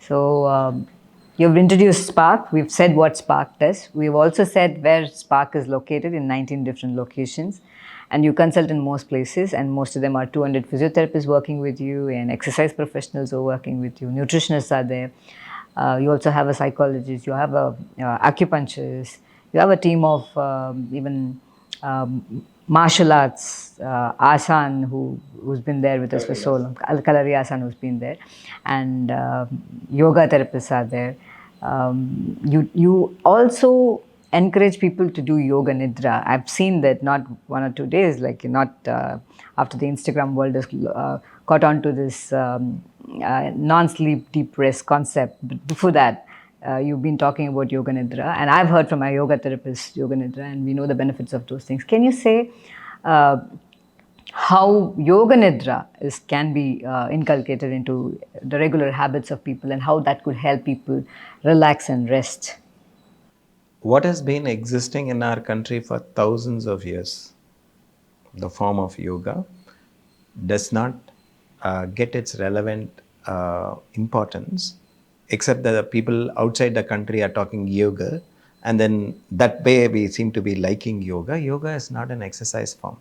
So you've introduced Sparrc. We've said what Sparrc does. We've also said where Sparrc is located in 19 different locations. And you consult in most places, and most of them are 200 physiotherapists working with you, and exercise professionals are working with you. Nutritionists are there. You also have a psychologist. You have a acupuncturist. You have a team of even martial arts, Asan, who's been there with us for so long, Kalari Asan, who's been there, and yoga therapists are there. You also encourage people to do Yoga Nidra. I've seen that not 1 or 2 days, like not after the Instagram world has caught on to this non-sleep deep rest concept. But before that, you've been talking about Yoga Nidra, and I've heard from my yoga therapist Yoga Nidra, and we know the benefits of those things. Can you say how Yoga Nidra can be inculcated into the regular habits of people, and how that could help people relax and rest? What has been existing in our country for thousands of years, the form of yoga, does not get its relevant importance, except that the people outside the country are talking yoga, and then that way we seem to be liking yoga. Yoga is not an exercise form.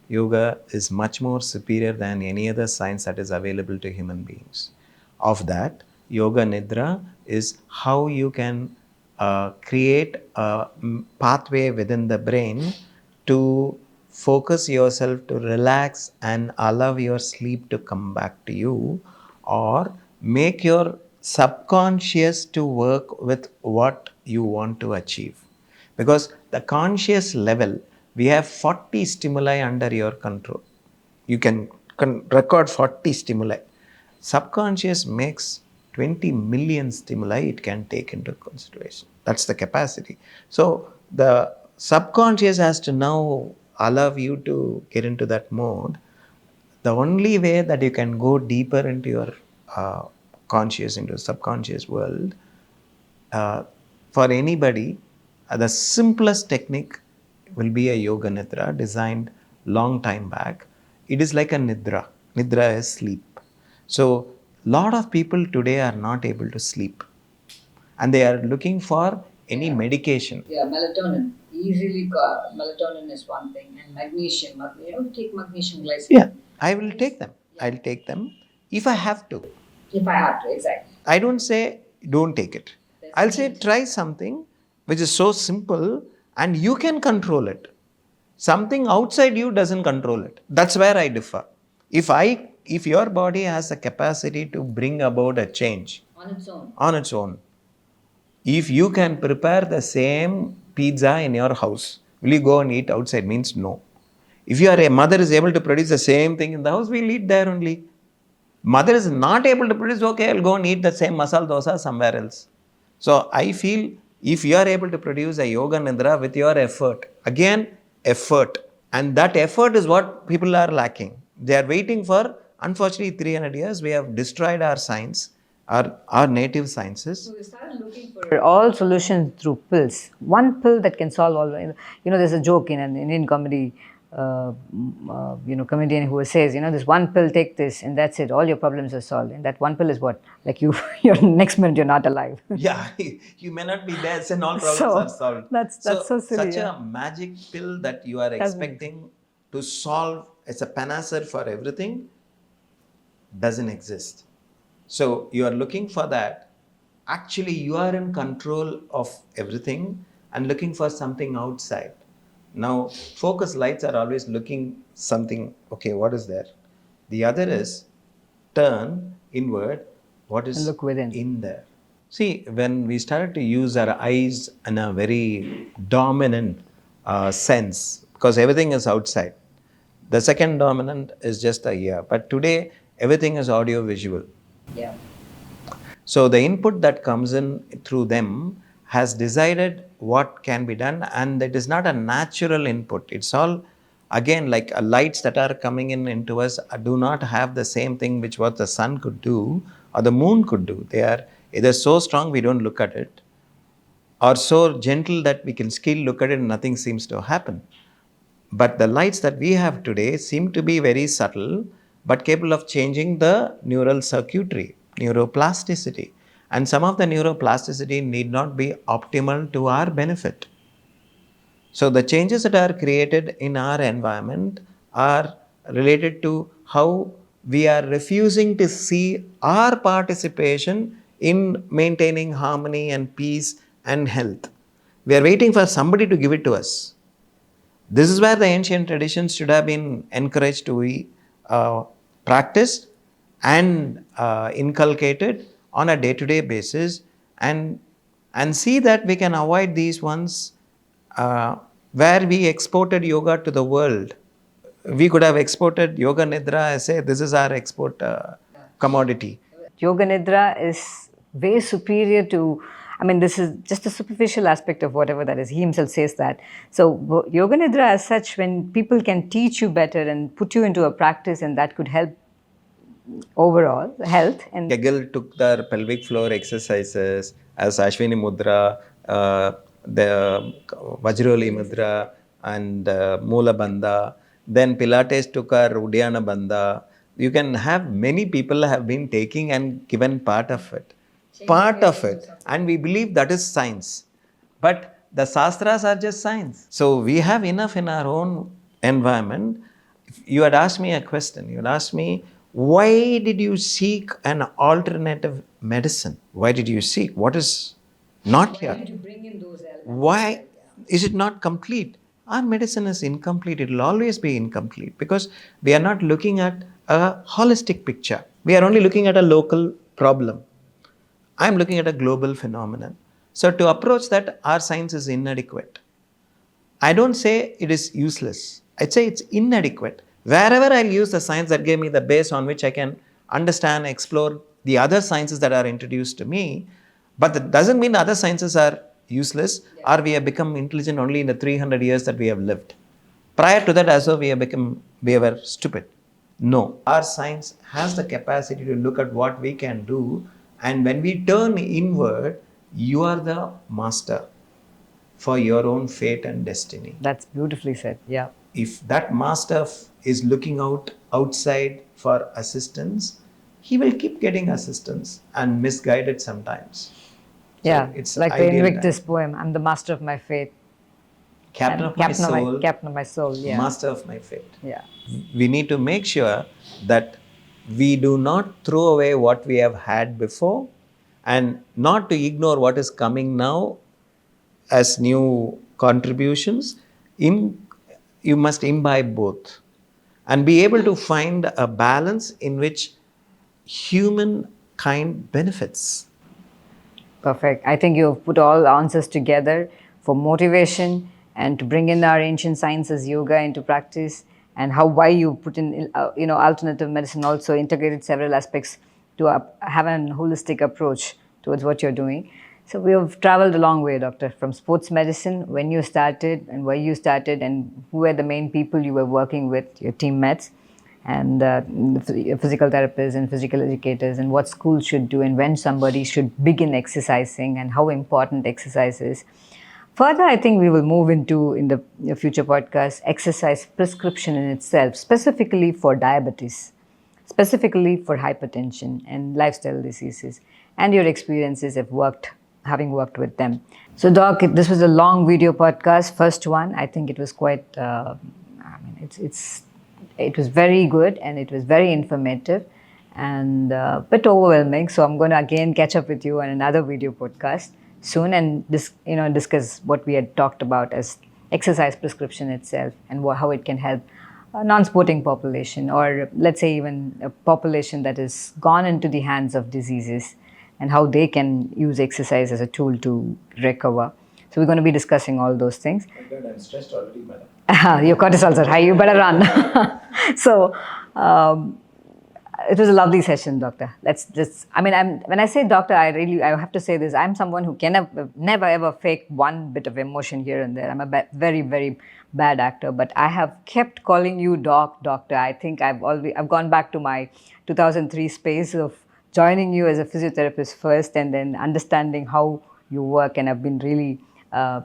Yoga is much more superior than any other science that is available to human beings. Of that, Yoga Nidra is how you can create a pathway within the brain to focus yourself, to relax and allow your sleep to come back to you, or make your subconscious to work with what you want to achieve. Because the conscious level, we have 40 stimuli under your control. You can record 40 stimuli. Subconscious makes 20 million stimuli it can take into consideration. That's the capacity. So the subconscious has to now allow you to get into that mode. The only way that you can go deeper into your conscious, into the subconscious world, for anybody, the simplest technique will be a Yoga Nidra designed long time back. It is like a Nidra. Nidra is sleep. So, lot of people today are not able to sleep, and they are looking for any medication. Yeah, melatonin. Melatonin is one thing, and magnesium. Take magnesium glycine. Yeah, I will take them. I'll take them if I have to. If I have to, exactly. I don't say don't take it. I'll say try something which is so simple and you can control it. Something outside you doesn't control it. That's where I differ. If your body has the capacity to bring about a change on its own, if you can prepare the same pizza in your house, will you go and eat outside? Means no. If a mother is able to produce the same thing in the house, we'll eat there only. Mother is not able to produce, okay, I'll go and eat the same masala dosa somewhere else. So I feel if you are able to produce a Yoga Nidra with your effort, again, effort. And that effort is what people are lacking. They are waiting for, unfortunately, 300 years, we have destroyed our science, our native sciences. So we started looking for all solutions through pills. One pill that can solve all. There's a joke in an Indian comedy. Comedian who says, this one pill, take this, and that's it. All your problems are solved. And that one pill is what? Like your next minute, you're not alive. Yeah, you may not be there, and all problems are solved. That's so silly. Such a magic pill that you are expecting to solve as a panacea for everything doesn't exist. So you are looking for that. Actually, you are in control of everything and looking for something outside. Now, focus lights are always looking something, okay, what is there? The other is turn inward, what is look within. In there. See, when we started to use our eyes in a very dominant sense, because everything is outside. The second dominant is just the ear. But today, everything is audio visual. Yeah. So the input that comes in through them has decided what can be done, and it is not a natural input. It's all, again, like lights that are coming into us do not have the same thing which what the sun could do or the moon could do. They are either so strong we don't look at it, or so gentle that we can still look at it and nothing seems to happen. But the lights that we have today seem to be very subtle, but capable of changing the neural circuitry, neuroplasticity. And some of the neuroplasticity need not be optimal to our benefit. So the changes that are created in our environment are related to how we are refusing to see our participation in maintaining harmony and peace and health. We are waiting for somebody to give it to us. This is where the ancient traditions should have been encouraged to be practiced and inculcated on a day-to-day basis, and see that we can avoid these ones where we exported yoga to the world. We could have exported Yoga Nidra as say this is our export commodity. Yoga Nidra is way superior to, I mean, this is just a superficial aspect of whatever that is. He himself says that. So, Yoga Nidra, as such, when people can teach you better and put you into a practice, and that could help overall health. And Kegel took their pelvic floor exercises as Ashwini Mudra, the Vajroli Mudra, and Mula Bandha. Then Pilates took our Uddiyana Bandha. You can have many people have been taking and given part of it. Part of it. And we believe that is science. But the Sastras are just science. So we have enough in our own environment. You had asked me a question. You had asked me, why did you seek an alternative medicine? Why did you seek? What is not here? Why did you bring in those elements? Why is it not complete? Our medicine is incomplete. It will always be incomplete because we are not looking at a holistic picture. We are only looking at a local problem. I am looking at a global phenomenon. So to approach that, our science is inadequate. I don't say it is useless. I'd say it's inadequate. Wherever I'll use the science that gave me the base on which I can understand, explore the other sciences that are introduced to me, but that doesn't mean other sciences are useless or we have become intelligent only in the 300 years that we have lived. Prior to that, as well, we were stupid. No, our science has the capacity to look at what we can do, and when we turn inward, you are the master for your own fate and destiny. That's beautifully said. Yeah. If that master is looking outside for assistance, he will keep getting assistance and misguided sometimes. Yeah, so it's like the ideal Invictus time. poem, I'm the master of my fate. Captain And of my soul, captain of my soul, yeah. master of my fate. Yeah. We need to make sure that we do not throw away what we have had before and not to ignore what is coming now as new contributions. You must imbibe both and be able to find a balance in which humankind benefits. Perfect. I think you've put all answers together for motivation and to bring in our ancient sciences, yoga, into practice, and why you put in alternative medicine also integrated several aspects to have a holistic approach towards what you're doing. So we have traveled a long way, doctor, from sports medicine, when you started and why you started, and who were the main people you were working with, your teammates, and physical therapists and physical educators, and what schools should do, and when somebody should begin exercising, and how important exercise is. Further, I think we will move into, in the future podcast, exercise prescription in itself, specifically for diabetes, specifically for hypertension and lifestyle diseases, and your experiences of having worked with them. So, Doc, this was a long video podcast, first one. I think it was quite. It was very good and it was very informative and a bit overwhelming. So I'm going to again catch up with you on another video podcast soon and discuss what we had talked about as exercise prescription itself and how it can help a non-sporting population, or let's say even a population that has gone into the hands of diseases, and how they can use exercise as a tool to recover. So we're going to be discussing all those things. My God, I'm stressed already, madam. Your cortisol's are high, you better run. So it was a lovely session, doctor. When I say doctor, I have to say this. I'm someone who can never ever fake one bit of emotion here and there. I'm a very, very bad actor, but I have kept calling you doctor. I think I've gone back to my 2003 space of joining you as a physiotherapist first, and then understanding how you work, and I've been really. I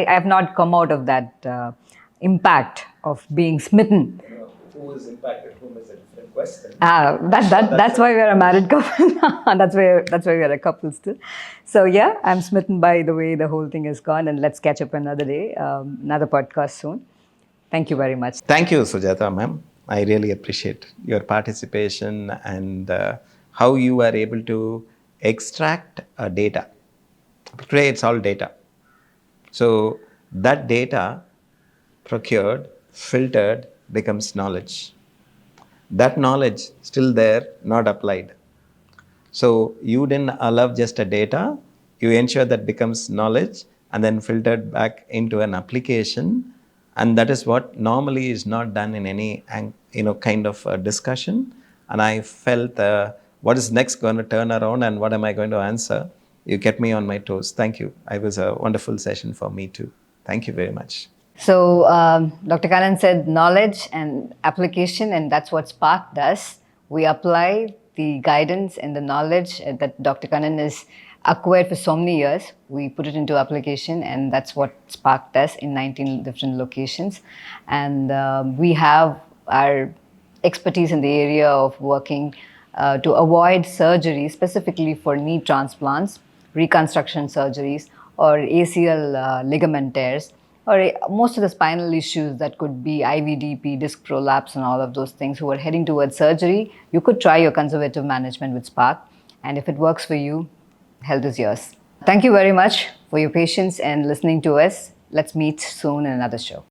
have not come out of that impact of being smitten. Who is impacted? Whom is it different? That's why we're a married couple. That's why we're a couple still. So yeah, I'm smitten by the way the whole thing has gone, and let's catch up another day, another podcast soon. Thank you very much. Thank you, Sujatha, ma'am. I really appreciate your participation and how you are able to extract data. Today, it's all data. So that data procured, filtered, becomes knowledge. That knowledge still there, not applied. So you didn't allow just a data, you ensure that becomes knowledge and then filtered back into an application. And that is what normally is not done in any kind of discussion. And I felt what is next going to turn around and what am I going to answer? You kept me on my toes. Thank you. It was a wonderful session for me too. Thank you very much. So Dr. Kannan said knowledge and application, and that's what Sparrc does. We apply the guidance and the knowledge that Dr. Kannan has acquired for so many years. We put it into application, and that's what Sparrc does in 19 different locations. And we have our expertise in the area of working to avoid surgery, specifically for knee transplants, reconstruction surgeries, or ACL ligament tears, or most of the spinal issues that could be IVDP, disc prolapse, and all of those things who are heading towards surgery. You could try your conservative management with Sparrc, and if it works for you, health is yours. Thank you very much for your patience and listening to us. Let's meet soon in another show.